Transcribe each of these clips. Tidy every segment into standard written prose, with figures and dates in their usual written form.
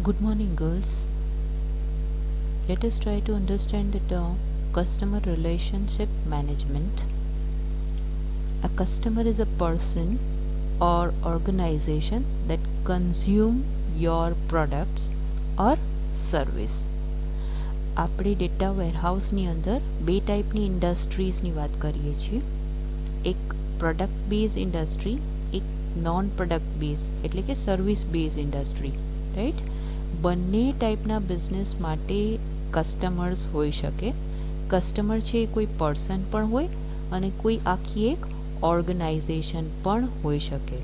Good morning, girls. Let us try to understand the term customer relationship management. A customer is a person or organization that consume your products or service. આપણે data વેરહાઉસની અંદર બે ટાઈપની ઇન્ડસ્ટ્રીઝની વાત કરીએ છીએ. એક પ્રોડક્ટ બેઝ ઇન્ડસ્ટ્રી, એક નોન પ્રોડક્ટ બેઝ એટલે કે સર્વિસ બેઝ ઇન્ડસ્ટ્રી, રાઈટ. બંને ટાઈપના બિઝનેસ માટે કસ્ટમર્સ હોઈ શકે. કસ્ટમર છે એ કોઈ પર્સન પણ હોય અને કોઈ આખી એક ઓર્ગનાઇઝેશન પણ હોઈ શકે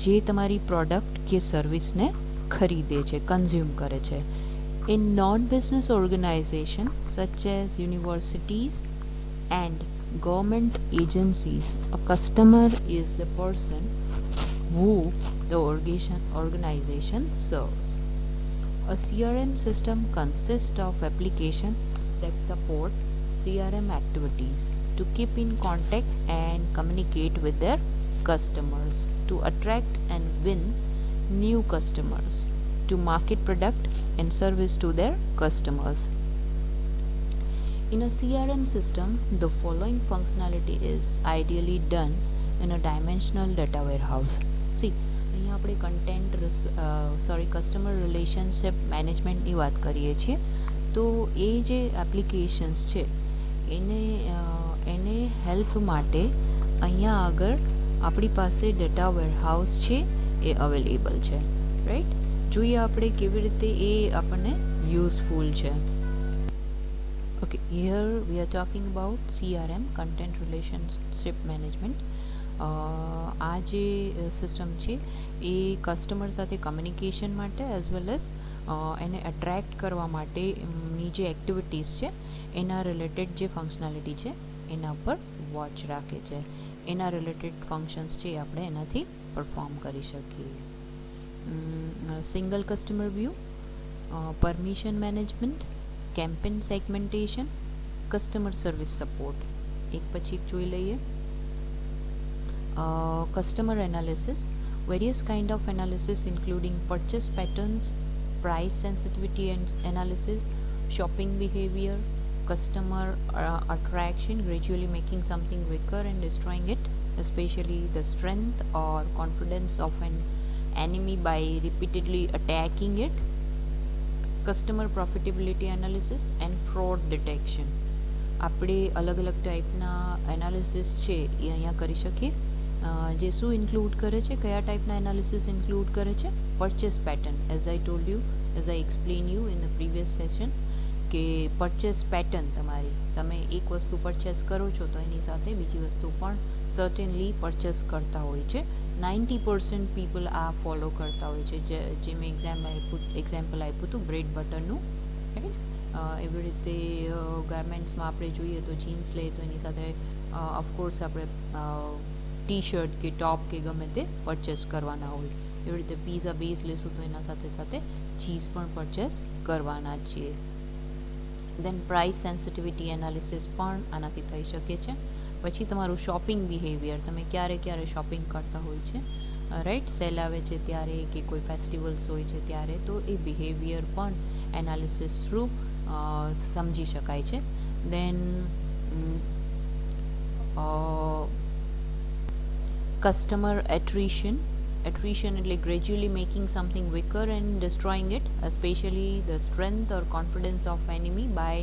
જે તમારી પ્રોડક્ટ કે સર્વિસને ખરીદે છે, કન્ઝ્યુમ કરે છે. In non-business organizations such as universities and government agencies, a customer is the person who the organization serves. A CRM system consists of applications that support CRM activities to keep in contact and communicate with their customers, to attract and win new customers, to market product and service to their customers. In a CRM system, the following functionality is ideally done in a dimensional data warehouse. See, અહીંયા આપણે customer relationship મેનેજમેન્ટની વાત કરીએ છીએ. તો એ જે applications છે એને હેલ્પ માટે અહીંયા આગળ આપણી પાસે ડેટા વેરહાઉસ છે એ અવેલેબલ છે, રાઈટ. જોઈએ આપણે કેવી રીતે એ આપણને યુઝફુલ છે. Okay, here we are talking about CRM, content relationship management. આ જે સિસ્ટમ છે એ કસ્ટમર સાથે કમ્યુનિકેશન માટે એઝ વેલ એઝ એને અટ્રેક્ટ કરવા માટેની જે એક્ટિવિટીઝ છે એના રિલેટેડ જે ફંક્શનાલિટી છે એના ઉપર વોચ રાખે છે. એના રિલેટેડ ફંક્શન્સ છે એ આપણે એનાથી પરફોર્મ કરી શકીએ. Single customer view, permission management, campaign segmentation, customer service support. એક પછી એક જોઈ લઈએ. Customer analysis, various kind of analysis including purchase patterns, price sensitivity and analysis, shopping behavior, customer attraction, gradually making something weaker and destroying it, especially the strength or confidence of an enemy by repeatedly attacking it, customer profitability analysis and fraud detection. આપણે અલગ અલગ ટાઈપના analysis છે એ અહીંયા કરી શકીએ. જે શું ઇન્ક્લુડ કરે છે, કયા ટાઈપના એનાલિસિસ ઇન્ક્લુડ કરે છે? Purchase pattern, as I told you, as I explain you in the previous session, કે પરચેસ પેટર્ન તમે એક વસ્તુ પરચેસ કરો છો તો એની સાથે બીજી વસ્તુ પણ સર્ટેનલી પરચેસ કરતા હોય છે. 90% પીપલ આ ફોલો કરતા હોય છે. જે મેં એક્ઝામ્પલ આપ્યું હતું બ્રેડ બટરનું, રાઈટ. એવી રીતે ગાર્મેન્ટ્સમાં આપણે જોઈએ તો જીન્સ લઈએ તો એની સાથે ઓફકોર્સ આપણે ટી શર્ટ કે ટોપ કે ગમે તે પરચેસ કરવાના હોય. એવી રીતે પીઝા બેઝ લેશું તો એના સાથે સાથે ચીઝ પણ પરચેસ કરવાના જ છીએ. દેન પ્રાઇસ સેન્સિટિવિટી એનાલિસિસ પણ આનાથી થઈ શકે છે. પછી તમારું શોપિંગ બિહેવિયર, તમે ક્યારે શોપિંગ કરતા હોય છે, રાઈટ. સેલ આવે છે ત્યારે કે કોઈ ફેસ્ટિવલ્સ હોય છે ત્યારે, તો એ બિહેવિયર પણ એનાલિસિસ થ્રુ સમજી શકાય છે. દેન customer attrition એટલે gradually making something weaker and destroying it, especially the strength or confidence of enemy by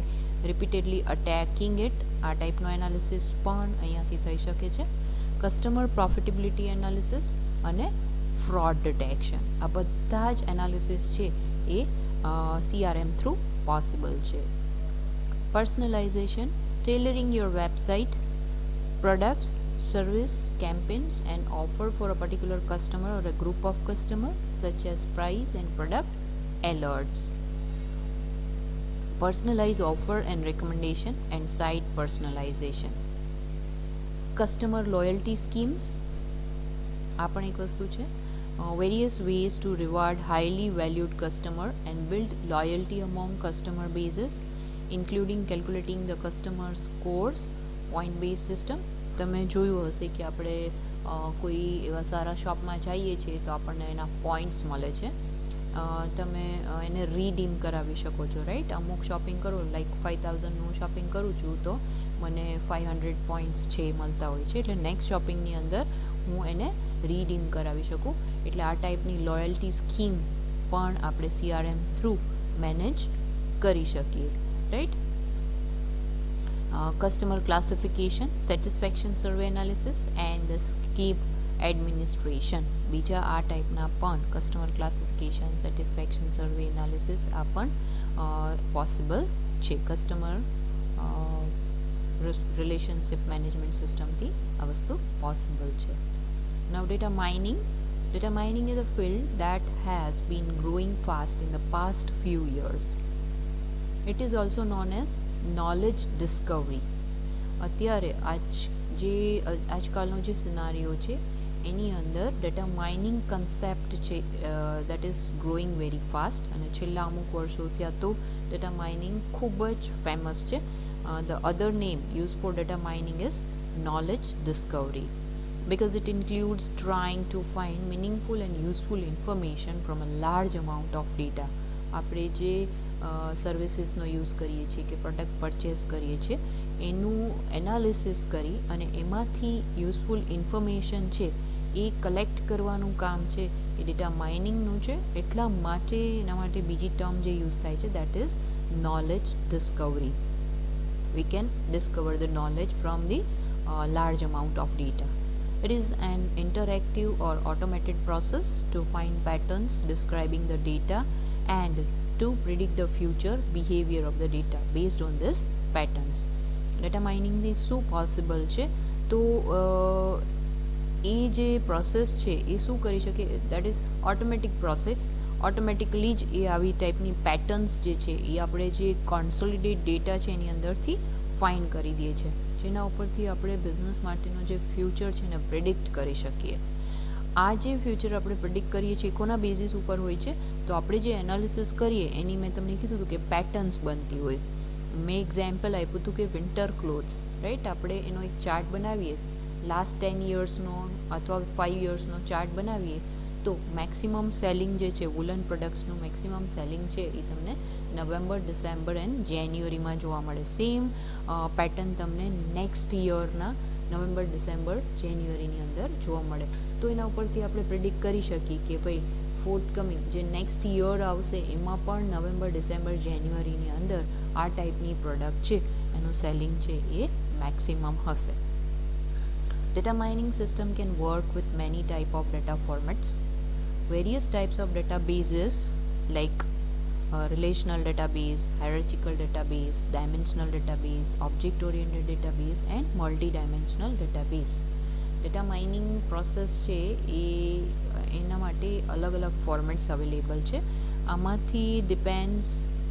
repeatedly attacking it. આ ટાઈપનો એનાલિસિસ પણ અહીંયાથી થઈ શકે છે. કસ્ટમર પ્રોફિટેબિલિટી એનાલિસિસ અને ફ્રોડ ડિટેક્શન, આ બધા જ એનાલિસિસ છે એ CRM થ્રુ પોસિબલ છે. Personalisation, tailoring your website, products, service, campaigns and offer for a particular customer or a group of customers, such as price and product alerts. Personalized offer and recommendation and site personalization. Customer loyalty schemes, આ પણ એક વસ્તુ છે. Various ways to reward highly valued customer and build loyalty among customer bases, including calculating the customer scores, point based system. તમે જોયું હશે કે આપણે કોઈ એવા સારા શોપમાં જઈએ છીએ તો આપણને એના પોઈન્ટ્સ મળે છે. તમે એને રીડીમ કરાવી શકો છો, રાઈટ. અમુક શોપિંગ કરો, લાઈક 5000નું શોપિંગ કરું છું તો મને 500 પોઈન્ટ્સ છે મળતા હોય છે, એટલે નેક્સ્ટ શોપિંગની અંદર હું એને રીડીમ કરાવી શકું. એટલે આ ટાઈપની લોયલ્ટી સ્કીમ પણ આપણે CRM થ્રુ મેનેજ કરી શકીએ, right. Customer classification, satisfaction survey analysis and scheme administration, બીજા આ ટાઈપના પણ કસ્ટમર ક્લાસિફિકેશન, સેટિસ્ફેક્શન સર્વે એનાલિસિસ આ પણ પોસિબલ છે. કસ્ટમર રિલેશનશિપ મેનેજમેન્ટ સિસ્ટમથી આ વસ્તુ પોસિબલ છે. Now data mining. Data mining is a field that has been growing fast in the past few years. It is also known as knowledge discovery. અત્યારે આજકાલનો જે સિનારીઓ છે એની અંદર ડેટા માઇનિંગ કન્સેપ્ટ છે that is growing very fast, અને છેલ્લા અમુક વર્ષોથી આ તો ડેટા માઇનિંગ ખૂબ જ ફેમસ છે. The other name use for data mining is knowledge discovery, because it includes trying to find meaningful and useful information from a large amount of data. આપણે જે સર્વિસીસનો યુઝ કરીએ છીએ કે પ્રોડક્ટ પરચેસ કરીએ છીએ એનું એનાલિસિસ કરી અને એમાંથી યુઝફુલ ઇન્ફોર્મેશન છે એ કલેક્ટ કરવાનું કામ છે એ ડેટા માઇનિંગનું છે. એટલા માટે એના માટે બીજી ટર્મ જે યુઝ થાય છે that is knowledge Discovery. We can discover the knowledge from the large amount of data. It is an interactive or automated process to find patterns describing the data and to predict the future behavior of the data based on this patterns. Data mining થી શું possible છે તો એ જે process છે એ શું કરી શકે, that is automatic process. Automatically જ એ આવી ટાઈપની પેટર્ન્સ જે છે એ આપણે જે કોન્સોલિડેટ ડેટા છે એની અંદરથી ફાઇન્ડ કરી દઈએ છીએ, જેના ઉપરથી આપણે બિઝનેસ માટેનો જે ફ્યુચર છે એને પ્રિડિક્ટ કરી શકીએ. આ જે ફ્યુચર આપણે પ્રિડિક્ટ કરીએ છીએ કોના બેઝિસ ઉપર હોય છે તો આપણે જે એનાલિસિસ કરીએ એની મેં તમને કીધું હતું કે પેટર્ન્સ બનતી હોય. મેં એક્ઝામ્પલ આપ્યું હતું કે વિન્ટર ક્લોથ્સ, રાઈટ. આપણે એનો એક ચાર્ટ બનાવીએ, લાસ્ટ 10 યર્સનો અથવા 5 યર્સનો ચાર્ટ બનાવીએ તો મેક્સિમમ સેલિંગ જે છે વુલન પ્રોડક્ટ્સનું મેક્સિમમ સેલિંગ છે એ તમને નવેમ્બર, ડિસેમ્બર એન્ડ જાન્યુઆરીમાં જોવા મળે. સેમ પેટર્ન તમને નેક્સ્ટ યરના નવેમ્બર, ડિસેમ્બર, જાન્યુઆરીની અંદર જોવા મળે. તો એના ઉપરથી આપણે પ્રિડિક્ટ કરી શકીએ કે ભાઈ ફોર્થકમિંગ જે નેક્સ્ટ યર આવશે એમાં પણ નવેમ્બર, ડિસેમ્બર, જાન્યુઆરીની અંદર આ ટાઈપની પ્રોડક્ટ છે એનું સેલિંગ છે એ મેક્સિમમ હશે. Data mining system can work with many type of data formats. Various types of databases like relational database, hierarchical database, dimensional database, object-oriented database and multi-dimensional database. Data mining process છે એ એના માટે અલગ અલગ formats available છે. આમાંથી depends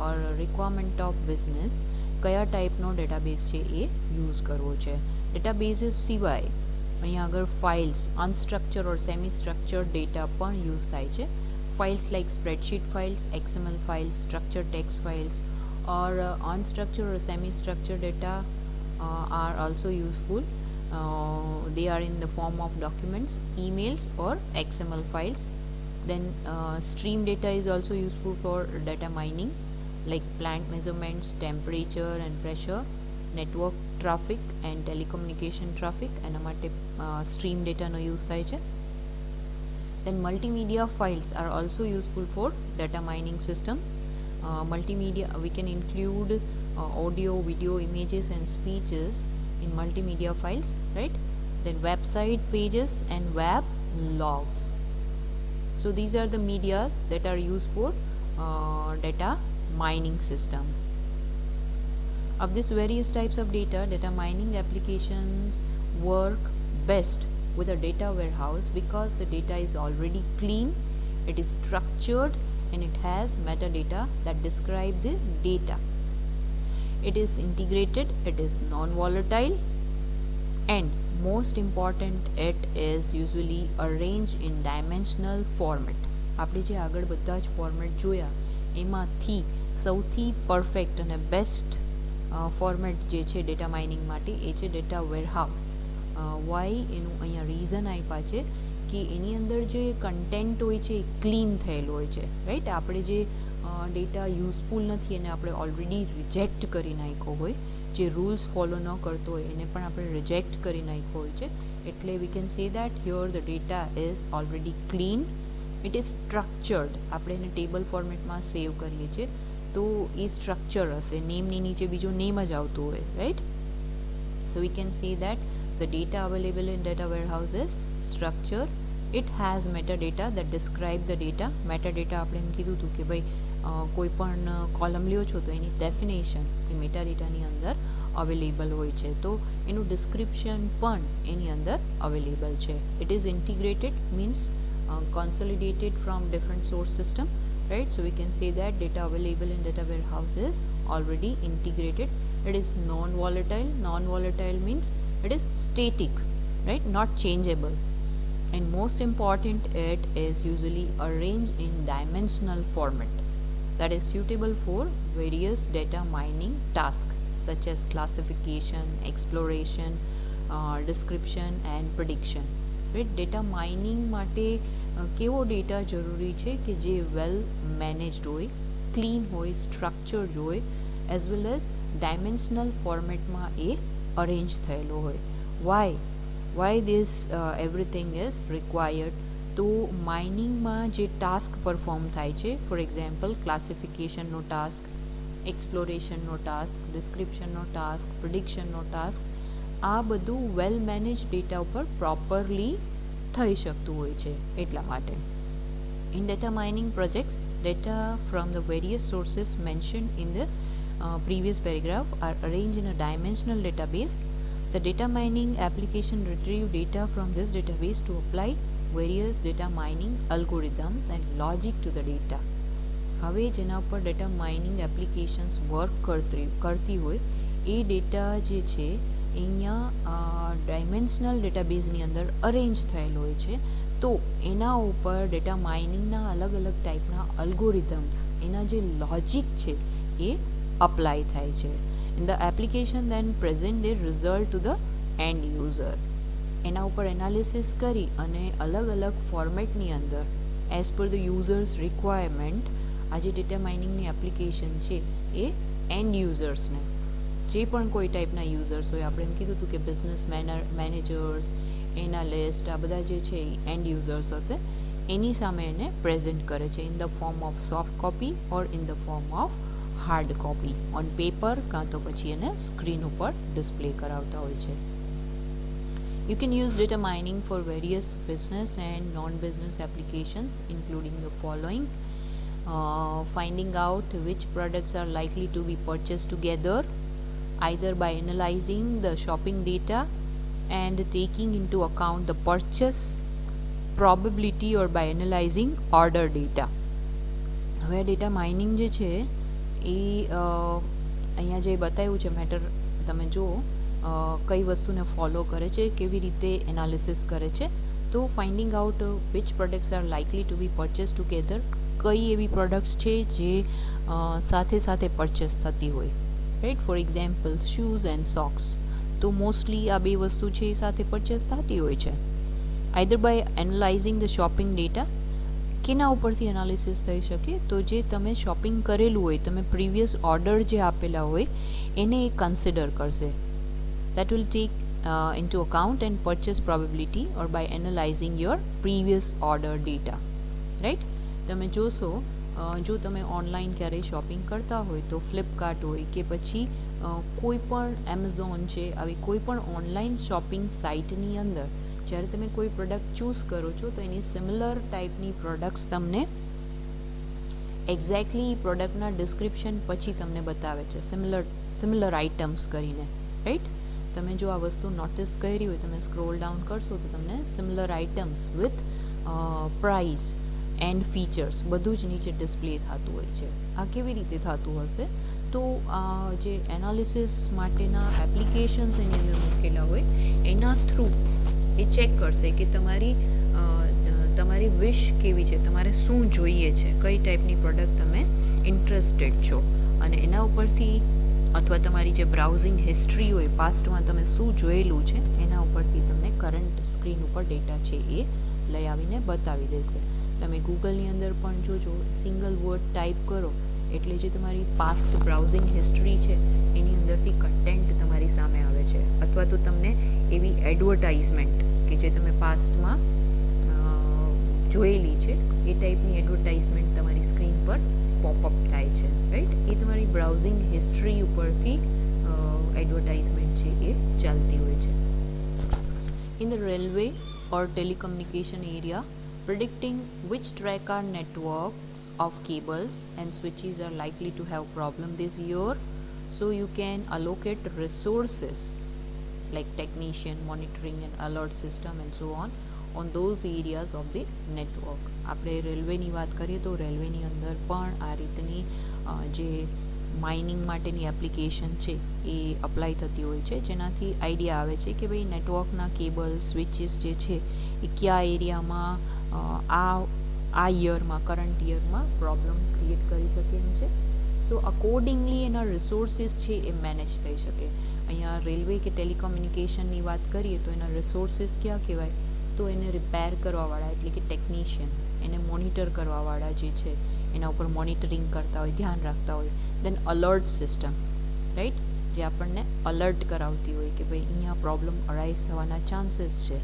or requirement of business કયા ટાઈપનો database છે એ use કરવો છે. ડેટાબેઝીસ સિવાય અહીંયા આગળ ફાઇલ્સ, અનસ્ટ્રક્ચર ઓર સેમી સ્ટ્રક્ચર્ડ ડેટા પણ યુઝ થાય છે. Files like spreadsheet files, XML files, structured text files or unstructured or semi-structured data are also useful. They are in the form of documents, emails or XML files. Then stream data is also useful for data mining like plant measurements, temperature and pressure, network traffic and telecommunication traffic. એના માટે stream data નો use થાય છે. Then multimedia files are also useful for data mining systems. Multimedia, we can include audio, video, images and speeches in multimedia files, right? Then website pages and web logs. So these are the medias that are used for data mining system. Of these various types of data mining applications work best with a data warehouse because the data is already clean, it is structured and it has metadata that describe the data. It is integrated, it is non-volatile and most important it is usually arranged in dimensional format. આપણે જે આગળ બધા જ format જોયા એમાંથી સૌથી perfect અને best format જે છે ડેટા માઇનિંગ માટે એ છે ડેટા વેરહાઉસ. વાય એનું અહીંયા રીઝન આપ્યા છે કે એની અંદર જે કન્ટેન્ટ હોય છે એ ક્લીન થયેલું હોય છે, રાઈટ. આપણે જે ડેટા યુઝફુલ નથી એને આપણે ઓલરેડી રિજેક્ટ કરી નાખ્યો હોય, જે રૂલ્સ ફોલો ન કરતો હોય એને પણ આપણે રિજેક્ટ કરી નાખ્યો હોય છે, એટલે we can say that here the data is already clean, it is structured. આપણે એને ટેબલ ફોર્મેટમાં સેવ કરીએ છીએ તો એ સ્ટ્રક્ચર હશે, નેમની નીચે બીજું નેમ જ આવતું હોય, right. So we can say that the data available in data warehouse is structure. It has metadata that describe the data. Metadata આપણે એમ કીધું હતું કે ભાઈ કોઈ પણ કોલમ લ્યો છો તો એની ડેફિનેશન એ મેટાડેટાની અંદર અવેલેબલ હોય છે, તો એનું ડિસ્ક્રિપ્શન પણ એની અંદર અવેલેબલ છે. It is integrated means consolidated from different source system, right. So we can say that data available in data warehouse is already integrated. It is non-volatile. Non-volatile means it is static, right, not changeable. And most important, it is usually arranged in dimensional format that is suitable for various data mining tasks such as classification, exploration, description and prediction, right. Data mining માટે કેવો data જરૂરી છે કે જે વેલ મેનેજડ હોય, clean હોય, structured હોય, as well as dimensional ફોર્મેટમાં એ અરેન્જ થયેલો હોય. Why this everything is required? તો માઇનિંગમાં જે ટાસ્ક પરફોર્મ થાય છે, ફોર એક્ઝામ્પલ ક્લાસિફિકેશનનો ટાસ્ક, એક્સપ્લોરેશનનો ટાસ્ક, ડિસ્ક્રિપ્શનનો ટાસ્ક, પ્રિડિક્શનનો ટાસ્ક, આ બધું વેલ મેનેજ ડેટા ઉપર પ્રોપરલી થઈ શકતું હોય છે. એટલા માટે in data mining projects data from the various sources mentioned in the previous paragraph are arranged in a dimensional database. The data mining application retrieve data from this database to apply various data mining algorithms and logic to the data. હવે જેના ઉપર data mining applications work કરતી હોય એ data જે છે અહીંયા dimensional ડેટાબેઝની અંદર arrange થયેલો હોય છે, તો એના ઉપર ડેટા માઇનિંગના અલગ અલગ ટાઈપના અલ્ગોરિધમ્સ, એના જે લોજિક છે એ અપ્લાય થાય છે. In the application then present the result to the end user. એના ઉપર એનાલિસિસ કરી અને અલગ અલગ ફોર્મેટની અંદર as per the users requirement આ જે ડેટા માઇનિંગની એપ્લિકેશન છે એ એન્ડ યુઝર્સને, જે પણ કોઈ ટાઈપના યુઝર્સ હોય, આપણે એમ કીધું હતું કે બિઝનેસ મેનેજર્સ, એનાલિસ્ટ, આ બધા જે છે એ એન્ડ યુઝર્સ હશે, એની સામે એને પ્રેઝન્ટ કરે છે in the form of soft copy or in the form of hard copy on paper, કાં તો પછી એને સ્ક્રીન ઉપર ડિસ્પ્લે કરાવતા હોય છે. You can use data mining for various business and non-business applications including the following: finding out which products are likely to be purchased together, either by analyzing the shopping data and taking into account the purchase probability or by analyzing order data. હવે data mining જે છે એ અહીંયા જે બતાવ્યું છે matter, તમે જુઓ કઈ વસ્તુને ફોલો કરે છે, કેવી રીતે એનાલિસિસ કરે છે. તો finding out which products are likely to be purchase together, કઈ એવી પ્રોડક્ટ્સ છે જે સાથે સાથે પરચેસ થતી હોય, right. For example shoes and socks, તો મોસ્ટલી આ બે વસ્તુ છે એ સાથે પરચેસ થતી હોય છે. Either by analysing the shopping data, કેના ઉપરથી એનાલિસિસ થઈ શકે? તો જે તમે શોપિંગ કરેલું હોય, તમે પ્રીવિયસ ઓર્ડર જે આપેલા હોય એને એ કન્સિડર કરશે. That will take into account and purchase probability or by analyzing your previous order data, right. તમે જોશો જો તમે ઓનલાઈન ક્યારેય શોપિંગ કરતા હોય તો ફ્લિપકાર્ટ હોય કે પછી કોઈ પણ એમેઝોન છે, આવી કોઈ પણ ઓનલાઈન શોપિંગ સાઇટની અંદર જ્યારે તમે કોઈ પ્રોડક્ટ ચૂઝ કરો છો તો એની સિમિલર ટાઈપની પ્રોડક્ટ્સ તમને એક્ઝેક્ટલી પ્રોડક્ટના ડિસ્ક્રિપ્શન પછી તમને બતાવે છે, સિમિલર આઇટમ્સ કરીને, રાઈટ. તમે જો આ વસ્તુ નોટિસ કરી હોય, તમે સ્ક્રોલ ડાઉન કરશો તો તમને similar items with price and features બધું જ નીચે ડિસ્પ્લે થતું હોય છે. આ કેવી રીતે થતું હશે? તો જે એનાલિસિસ માટેના એપ્લિકેશન્સ એની અંદર મૂકેલા હોય એના થ્રુ એ ચેક કરશે કે તમારી વિશ કેવી છે, તમારે શું જોઈએ છે, કઈ ટાઈપની પ્રોડક્ટ તમે ઇન્ટરેસ્ટેડ છો, અને એના ઉપરથી અથવા તમારી જે બ્રાઉઝિંગ હિસ્ટ્રી હોય, પાસ્ટમાં તમે શું જોયેલું છે એના ઉપરથી તમને કરંટ સ્ક્રીન ઉપર ડેટા છે એ લઈ આવીને બતાવી દેશે. તમે ગૂગલની અંદર પણ જોજો, સિંગલ વર્ડ ટાઈપ કરો એટલે જે તમારી પાસ્ટ બ્રાઉઝિંગ હિસ્ટ્રી છે એની અંદરથી કન્ટેન્ટ તમારી સામે આવે છે, અથવા તો તમને એવી એડવર્ટાઇઝમેન્ટ કે જે તમે પાસ્ટમાં જોયેલી છે એ ટાઈપની એડવર્ટાઇઝમેન્ટ તમારી સ્ક્રીન પર પોપઅપ થાય છે, રાઈટ. એ તમારી બ્રાઉઝિંગ હિસ્ટ્રી ઉપરથી એડવર્ટાઇઝમેન્ટ છે એ ચાલતી હોય છે. In the railway or telecommunication area, predicting which track or networks of cables and switches are likely to have problem this year, so you can allocate resources like technician, monitoring and alert system and so on those areas of the network. આપણે રેલવેની વાત કરીએ તો રેલવેની અંદર પણ આ રીતની જે માઇનિંગ માટેની એપ્લિકેશન છે એ અપ્લાય થતી હોય છે, જેનાથી આઈડિયા આવે છે કે ભાઈ નેટવર્કના કેબલ સ્વિચીસ જે છે એ કયા એરિયામાં આ યરમાં, કરંટ યરમાં પ્રોબ્લેમ ક્રિએટ કરી શકે એમ છે. સો અકોર્ડિંગલી એના રિસોર્સિસ છે એ મેનેજ થઈ શકે. અહીંયા રેલવે કે ટેલિકોમ્યુનિકેશનની વાત કરીએ તો એના રિસોર્સિસ ક્યાં કહેવાય, તો એને રિપેર કરવાવાળા એટલે કે ટેકનિશિયન, એને મોનિટર કરવાવાળા જે છે એના ઉપર મોનિટરિંગ કરતા હોય, ધ્યાન રાખતા હોય. દેન અલર્ટ સિસ્ટમ, રાઈટ, જે આપણને અલર્ટ કરાવતી હોય કે ભાઈ અહીંયા પ્રોબ્લેમ અરાઇઝ થવાના ચાન્સીસ છે,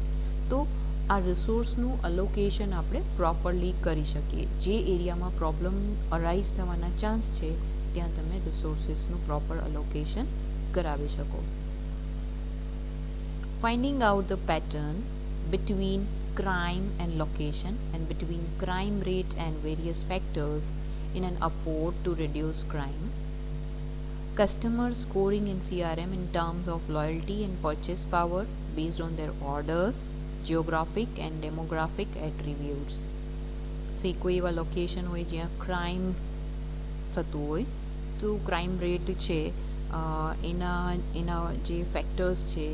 તો આ રિસોર્સનું અલોકેશન આપણે પ્રોપરલી કરી શકીએ. જે એરિયામાં પ્રોબ્લેમ અરાઇઝ થવાના ચાન્સ છે ત્યાં તમે રિસોર્સિસનું પ્રોપર અલોકેશન કરાવી શકો. Finding out the pattern between crime and location and between crime rate and various factors in an effort to reduce crime. Customer scoring in CRM in terms of loyalty and purchase power based on their orders, geographic and demographic attributes. See કોઈ એવા location હોય જ્યાં crime થતું હોય તો crime rate છે એના જે ફેક્ટર્સ છે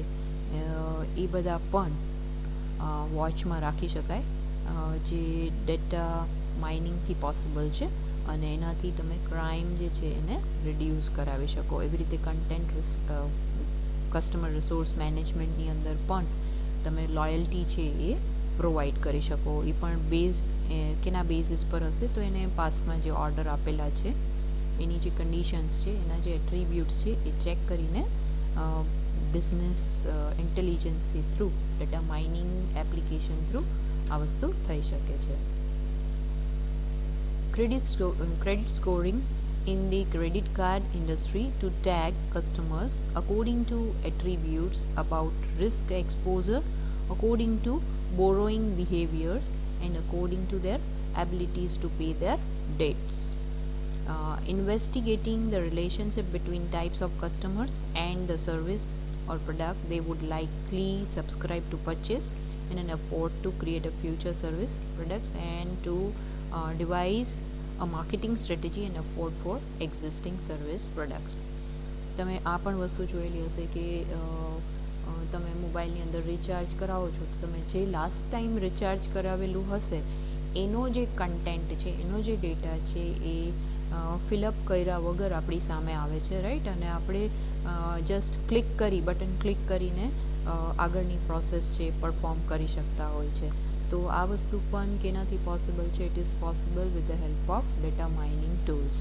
એ બધા પણ વોચમાં રાખી શકાય, જે ડેટા માઇનિંગથી પોસિબલ છે અને એનાથી તમે ક્રાઇમ જે છે એને રિડ્યુસ કરાવી શકો. એવી રીતે કન્ટેન્ટ કસ્ટમર રિસોર્સ મેનેજમેન્ટની અંદર પણ તમે લોયલ્ટી છે એ પ્રોવાઈડ કરી શકો. એ પણ કેના બેઝિસ પર હશે, તો એને પાસ્ટમાં જે ઓર્ડર આપેલા છે એની જે કન્ડિશન્સ છે, એના જે એટ્રીબ્યુટ્સ છે એ ચેક કરીને business intelligence through, data mining application through આ વસ્તુ થઈ શકે છે. Credit scoring in the credit card industry to tag customers according to attributes about risk exposure, according to borrowing behaviors and according to their abilities to pay their debts. Investigating the relationship between types of customers and the service or product they would likely subscribe to purchase in an effort to create a future service products and to devise a marketing strategy and effort for existing service products. તમે આ પણ વસ્તુ જોયેલી હશે કે તમે મોબાઈલની અંદર રિચાર્જ કરાવો છો તો તમે જે લાસ્ટ ટાઈમ રિચાર્જ કરાવેલું હશે એનો જે કન્ટેન્ટ છે, એનો જે ડેટા છે એ ફિલઅપ કર્યા વગર આપણી સામે આવે છે, રાઈટ. અને આપણે જસ્ટ બટન ક્લિક કરીને આગળની પ્રોસેસ છે પરફોર્મ કરી શકતા હોય છે. તો આ વસ્તુ પણ કેનાથી પોસિબલ છે? It is possible with the help of data mining tools.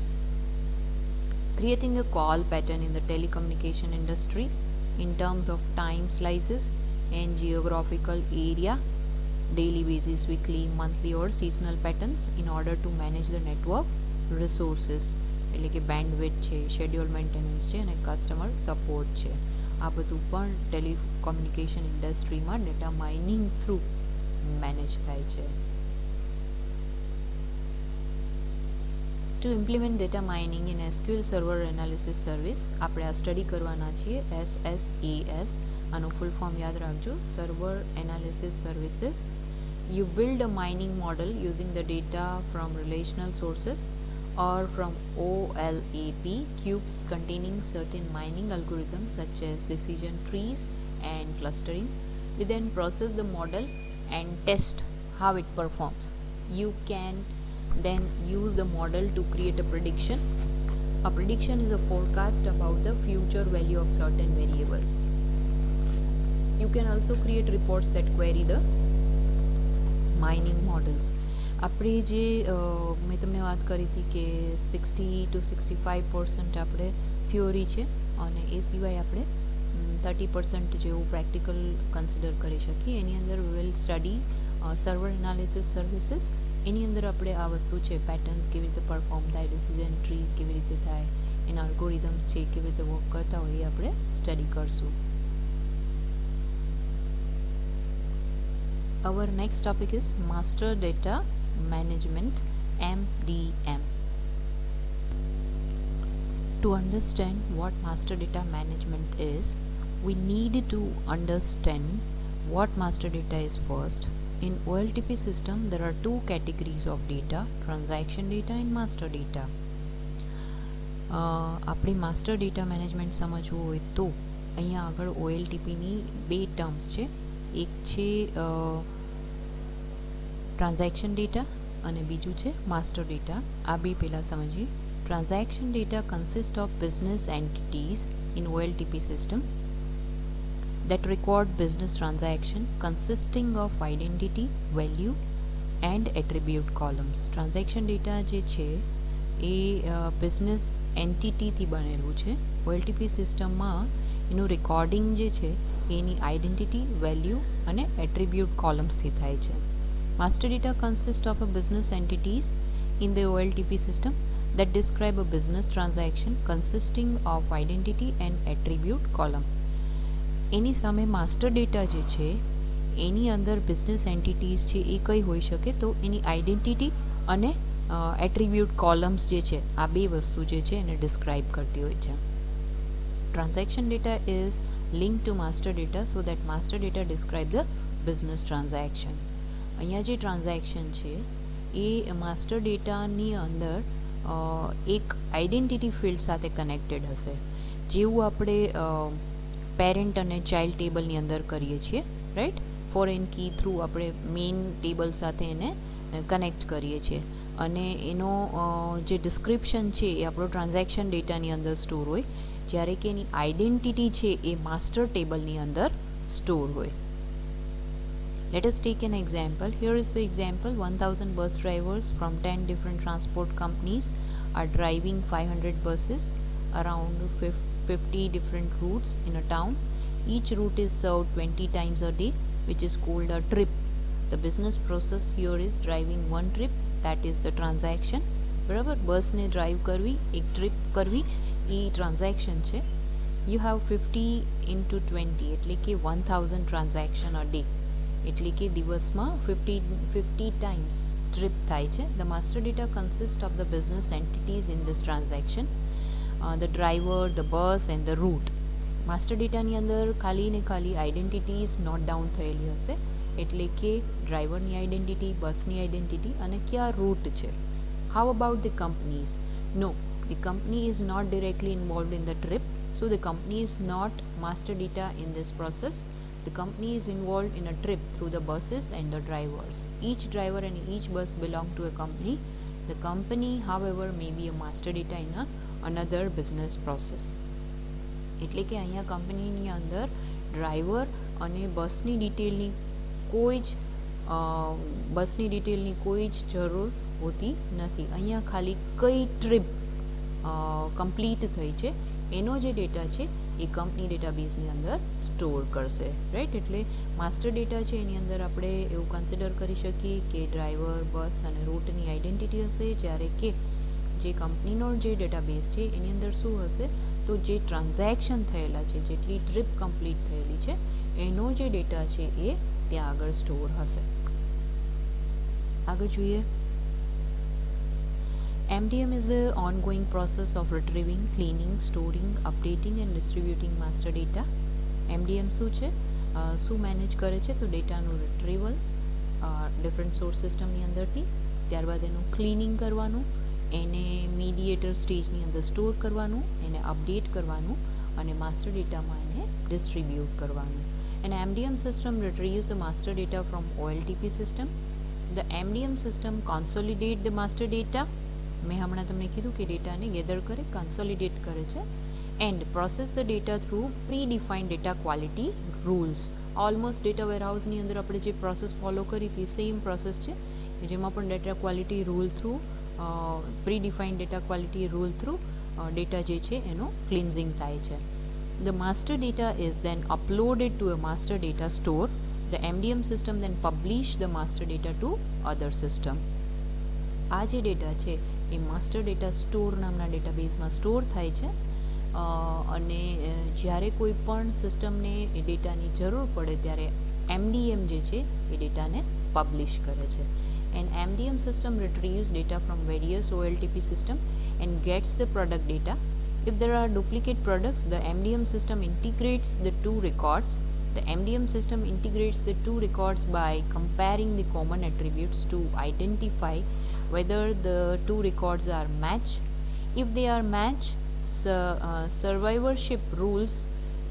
Creating a call pattern in the telecommunication industry in terms of time slices and geographical area, daily basis, weekly, monthly or seasonal patterns in order to manage the network resources, એટલે કે bandwidth છે, schedule maintenance છે અને customer support છે. આ બધું પણ telecommunication ઇન્ડસ્ટ્રીમાં ડેટા માઇનિંગ થ્રુ મેનેજ થાય છે. To implement data mining in SQL Server Analysis Service, આપણે આ સ્ટડી કરવાના છીએ. SSAS આનું ફૂલ ફોર્મ યાદ રાખજો, Server Analysis Services. You build a mining model using the data from relational sources or from OLAP cubes containing certain mining algorithms such as decision trees and clustering. We then process the model and test how it performs. You can then use the model to create a prediction. A prediction is a forecast about the future value of certain variables. You can also create reports that query the mining models. આપણે જે મેં તમને વાત કરી હતી કે 60 to 65% આપણે theory છે અને એ સિવાય આપણે 30% જેવું પ્રેક્ટિકલ કન્સિડર કરી શકીએ. એની અંદર will study server analysis services. એની અંદર આપણે આ વસ્તુ છે પેટર્ન્સ કેવી રીતે પરફોર્મ થાય, ડિસિઝન ટ્રીઝ કેવી રીતે થાય, એના અલ્ગોરિધમ્સ છે કેવી રીતે વર્ક કરતા હોય એ આપણે સ્ટડી કરશું. Our next topic is Master Data Management, MDM. To understand what Master Data Management is, we need to understand what master data is first. In OLTP system, there are two categories of data, transaction data and master data. આપણે master data management સમજવું હોય તો અહીંયા આગળ OLTPની બે terms છે. એક છે ટ્રાન્ઝેક્શન ડેટા અને બીજું છે માસ્ટર ડેટા. આ બે પહેલાં સમજીએ. Transaction data consist of business entities in OLTP system that record business transaction consisting of identity, value and attribute columns. Transaction data જે છે એ બિઝનેસ એન્ટિટીથી બનેલું છે. OLTP સિસ્ટમમાં એનું રેકોર્ડિંગ જે છે એની આઇડેન્ટિટી, વેલ્યુ અને એટ્રીબ્યુટ કોલમ્સથી થાય છે. Master data consist of a business entities in the OLTP system that describe a business transaction consisting of identity and attribute column. એની સામે માસ્ટર ડેટા જે છે એની અંદર બિઝનેસ એન્ટિટીઝ છે એ કઈ હોઈ શકે તો એની આઇડેન્ટિટી અને એટ્રીબ્યુટ કોલમ્સ જે છે આ બે વસ્તુ જે છે એને ડિસ્ક્રાઇબ કરતી હોય છે. Transaction data is link to master data so that master data describe the business transaction. અહીંયા જે ટ્રાન્ઝેક્શન છે એ માસ્ટર ડેટાની અંદર એક આઇડેન્ટિટી ફિલ્ડ સાથે કનેક્ટેડ હશે. જેવું આપણે પેરેન્ટ અને ચાઇલ્ડ ટેબલની અંદર કરીએ છીએ, રાઈટ. ફોરેન કી થ્રુ આપણે મેઇન ટેબલ સાથે એને કનેક્ટ કરીએ છીએ અને એનો જે ડિસ્ક્રિપ્શન છે એ આપણો ટ્રાન્ઝેક્શન ડેટાની અંદર સ્ટોર હોય, જ્યારે કે એની આઇડેન્ટિટી છે એ માસ્ટર ટેબલની અંદર સ્ટોર હોય. Let us take an example. Here is the example. 1000 bus drivers from 10 different transport companies are driving 500 buses around 50 different routes in a town. Each route is served 20 times a day, which is called a trip. The business process here is driving one trip, that is the transaction. બરાબર, બસને drive કરવી, એક trip કરવી એ transaction છે. You have 50 into 20 એટલે કે 1000 transaction a day, એટલે કે દિવસમાં 50 times ટ્રીપ થાય છે. The master data consists of the business entities in this transaction, the driver, the bus and the route. Master ડેટાની અંદર ખાલી ને ખાલી આઇડેન્ટિટીઝ નોટ ડાઉન થયેલી હશે, એટલે કે ડ્રાઈવરની આઇડેન્ટિટી, બસની આઇડેન્ટિટી અને ક્યાં રૂટ છે. How about the companies? No, the company is not directly involved in the trip, so the company is not master data in this process. The company is involved in a trip through the buses and the drivers. Each driver and each bus belong to a company. The company, however, may be a master data in another business process. એટલે કે અહીંયા કંપનીની અંદર driver અને બસની ડિટેલની કોઈ જ જરૂર હોતી નથી. અહીંયા ખાલી કઈ ટ્રીપ કમ્પ્લીટ થઈ છે એનો જે ડેટા છે એ કંપની ડેટાબેઝની અંદર સ્ટોર કરશે, રાઈટ. એટલે માસ્ટર ડેટા છે એની અંદર આપણે એવું કન્સિડર કરી શકીએ કે ડ્રાઈવર, બસ અને રૂટની આઇડેન્ટિટી હશે, જ્યારે કે જે કંપનીનો જે ડેટાબેઝ છે એની અંદર શું હશે તો જે ટ્રાન્ઝેક્શન થયેલા છે, જેટલી ટ્રીપ કમ્પ્લીટ થયેલી છે એનો જે ડેટા છે એ ત્યાં આગળ સ્ટોર હશે. આગળ જોઈએ. MDM is the ongoing process of retrieving, cleaning, storing, updating and distributing master data. MDM શું છે, શું મેનેજ કરે છે તો ડેટાનું રિટ્રીવલ ડિફરન્ટ સોર્સ સિસ્ટમની અંદરથી, ત્યારબાદ એનું ક્લિનિંગ કરવાનું, એને મીડિયેટર સ્ટેજની અંદર સ્ટોર કરવાનું, એને અપડેટ કરવાનું અને માસ્ટર ડેટામાં એને ડિસ્ટ્રીબ્યુટ કરવાનું. An MDM system retrieves the master data from OLTP system. The MDM system consolidate the master data. મેં હમણાં તમને કીધું કે ડેટાને ગેધર કરે, કન્સોલિડેટ કરે છે, and process the data through predefined data quality rules. Almost data વેરહાઉસની અંદર આપણે જે પ્રોસેસ ફોલો કરી હતી સેમ પ્રોસેસ છે, જેમાં પણ data quality rule through predefined data quality rule through data જે છે એનું ક્લિન્ઝિંગ થાય છે. The master data is then uploaded to a master data store. The MDM system then publish the master data to other system. આ જે data છે એ master data store નામના ડેટાબેઝમાં સ્ટોર થાય છે અને જ્યારે કોઈ પણ સિસ્ટમને એ ડેટાની જરૂર પડે ત્યારે MDM જે છે એ ડેટાને પબ્લિશ કરે છે. An MDM system retrieves data from various OLTP system and gets the product data. If there are duplicate products, the MDM system integrates the two records. The MDM system integrates the two records by comparing the common attributes to identify whether the two records are matched. If they are matched, survivorship rules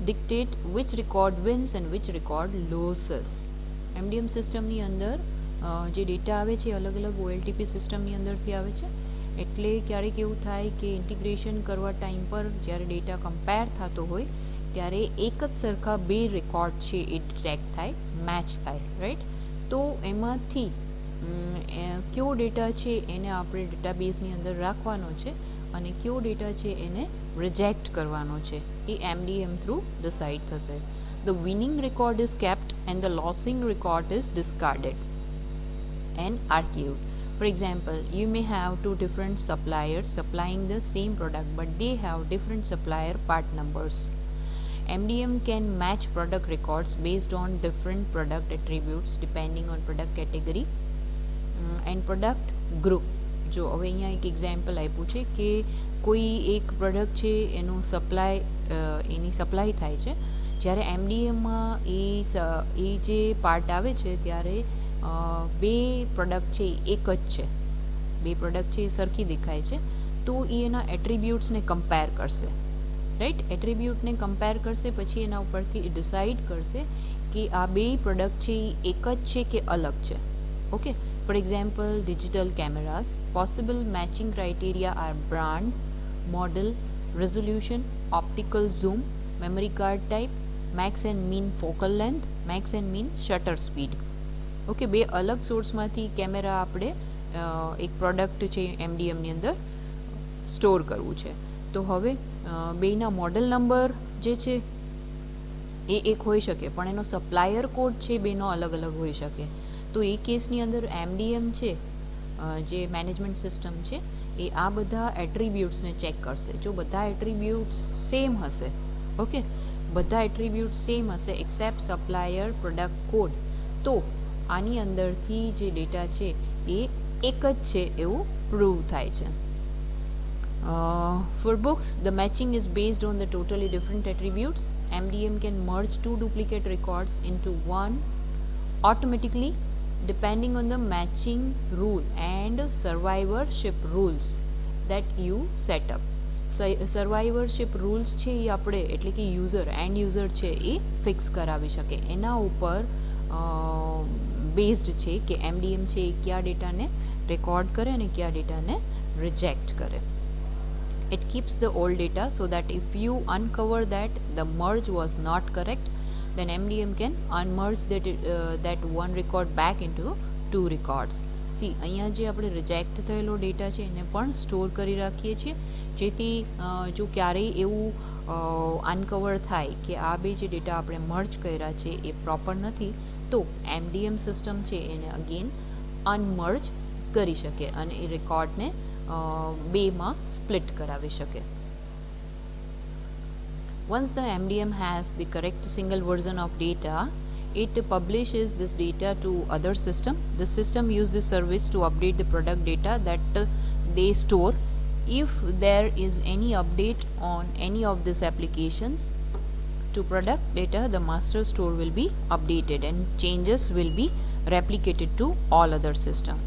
dictate which record wins and which record loses. MDM સિસ્ટમની અંદર જે data આવે છે અલગ અલગ OLTP સિસ્ટમની અંદરથી આવે છે, એટલે ક્યારેક એવું થાય કે ઇન્ટિગ્રેશન કરવા ટાઈમ પર જ્યારે ડેટા કમ્પેર થતો હોય ત્યારે એક જ સરખા બે રેકોર્ડ છે એ ડિટેક્ટ થાય, મેચ થાય, રાઈટ. તો એમાંથી કયો ડેટા છે એને આપણે ડેટાબેઝની અંદર રાખવાનો છે અને કયો ડેટા છે એને રિજેક્ટ કરવાનો છે એ MDM થ્રુ ડિસાઇડ થશે. The winning record is kept and the losing record is discarded and archived. For example, you may have two different suppliers supplying the same product but they have different supplier part numbers. MDM can match product records based on different product attributes depending on product category and product group. જો હવે અહીંયા એક example આપ્યું છે કે કોઈ એક product છે એનું એની સપ્લાય થાય છે, જ્યારે MDMમાં એ જે પાર્ટ આવે છે ત્યારે બે પ્રોડક્ટ છે એક જ છે, બે પ્રોડક્ટ છે એ સરખી દેખાય છે, તો એ એના એટ્રીબ્યુટ્સને કમ્પેર કરશે, રાઈટ. એટ્રીબ્યુટને કમ્પેર કરશે પછી એના ઉપરથી એ ડિસાઇડ કરશે કે આ બે પ્રોડક્ટ છે એ એક જ છે કે અલગ છે. Okay. For example, digital cameras. Possible matching criteria are brand, model, resolution, optical zoom, memory card type, max and mean focal length, max and mean shutter speed. Okay, બે અલગ સોર્સમાંથી કેમેરા આપણે એક પ્રોડક્ટ છે MDMની અંદર સ્ટોર કરવું છે. તો હવે બેના મોડલ નંબર જે છે એ એક હોઈ શકે પણ એનો સપ્લાયર કોડ છે બેનો અલગ અલગ હોઈ શકે. તો એ કેસની અંદર MDM છે જે મેનેજમેન્ટ સિસ્ટમ છે એ આ બધા એટ્રીબ્યુટ્સને ચેક કરશે. જો બધા એટ્રીબ્યુટ્સ સેમ હશે, ઓકે, બધા એટ્રીબ્યુટ્સ સેમ હશે એક્સેપ્ટ સપ્લાયર પ્રોડક્ટ કોડ, તો આની અંદરથી જે ડેટા છે એ એક જ છે એવું પ્રૂવ થાય છે. For books, the matching is based on the totally different attributes. MDM can merge two duplicate records into one automatically depending on the matching rule and survivorship rules that you set up. Survivorship rules છે એ આપણે એટલે કે and user છે એ fix કરાવી શકે, એના ઉપર બેઝડ છે કે MDM છે એ કયા ડેટાને રેકોર્ડ કરે અને કયા ડેટાને રિજેક્ટ કરે. It keeps the old data so that if you uncover that the merge was not correct, then MDM can unmerge that one record back into two records. C અહીંયા જે આપણે રિજેક્ટ થયેલો data છે એને પણ store કરી રાખીએ છીએ, જેથી જો ક્યારેય એવું અનકવર થાય કે આ બે જે ડેટા આપણે મર્જ કર્યા છે એ પ્રોપર નથી, તો MDM સિસ્ટમ છે એને અગેન અનમર્જ કરી શકે અને એ રેકોર્ડને બેમાં સ્પ્લિટ કરાવી શકે. Once the MDM has the correct single version of data, it publishes this data to other system. The system use this service to update the product data that they store. If there is any update on any of these applications to product data, the master store will be updated and changes will be replicated to all other system.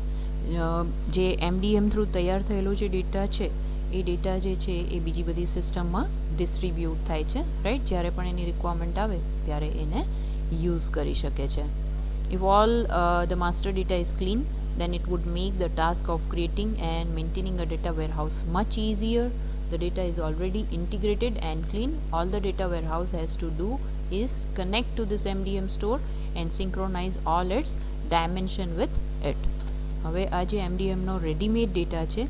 જે MDM through તૈયાર થયેલો જે data છે એ data જે છે એ બીજી બધી સિસ્ટમમાં ડિસ્ટ્રીબ્યુટ થાય છે, રાઈટ. જ્યારે પણ એની રિક્વાયરમેન્ટ આવે ત્યારે એને યુઝ કરી શકે છે. If all the master data is clean, then it would make the task of creating and maintaining a data warehouse much easier. The data is already integrated and clean. All the data warehouse has to do is connect to this MDM store and synchronize all its dimension with it. હવે આ જે એમડીએમનો readymade data છે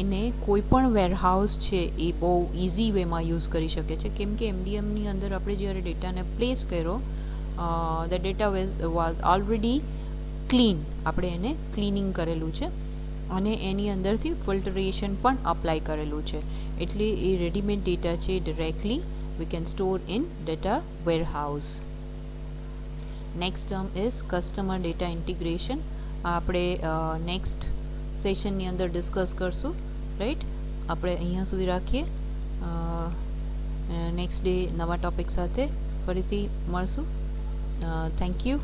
એને કોઈ પણ warehouse છે એ બહુ easy વેમાં use કરી શકે છે, કેમ કે એમડીએમની અંદર આપણે જ્યારે ડેટાને પ્લેસ કર્યો the data was already clean, આપણે એને ક્લિનિંગ કરેલું છે અને એની અંદરથી ફિલ્ટરેશન પણ અપ્લાય કરેલું છે, એટલે એ રેડીમેડ ડેટા છે directly we can store in data warehouse. Next term is customer data integration. આપણે નેક્સ્ટ સેશનની અંદર ડિસ્કસ કરશું, રાઈટ. આપણે અહીંયા સુધી રાખીએ. નેક્સ્ટ ડે નવા ટૉપિક સાથે ફરીથી મળશું. Thank you.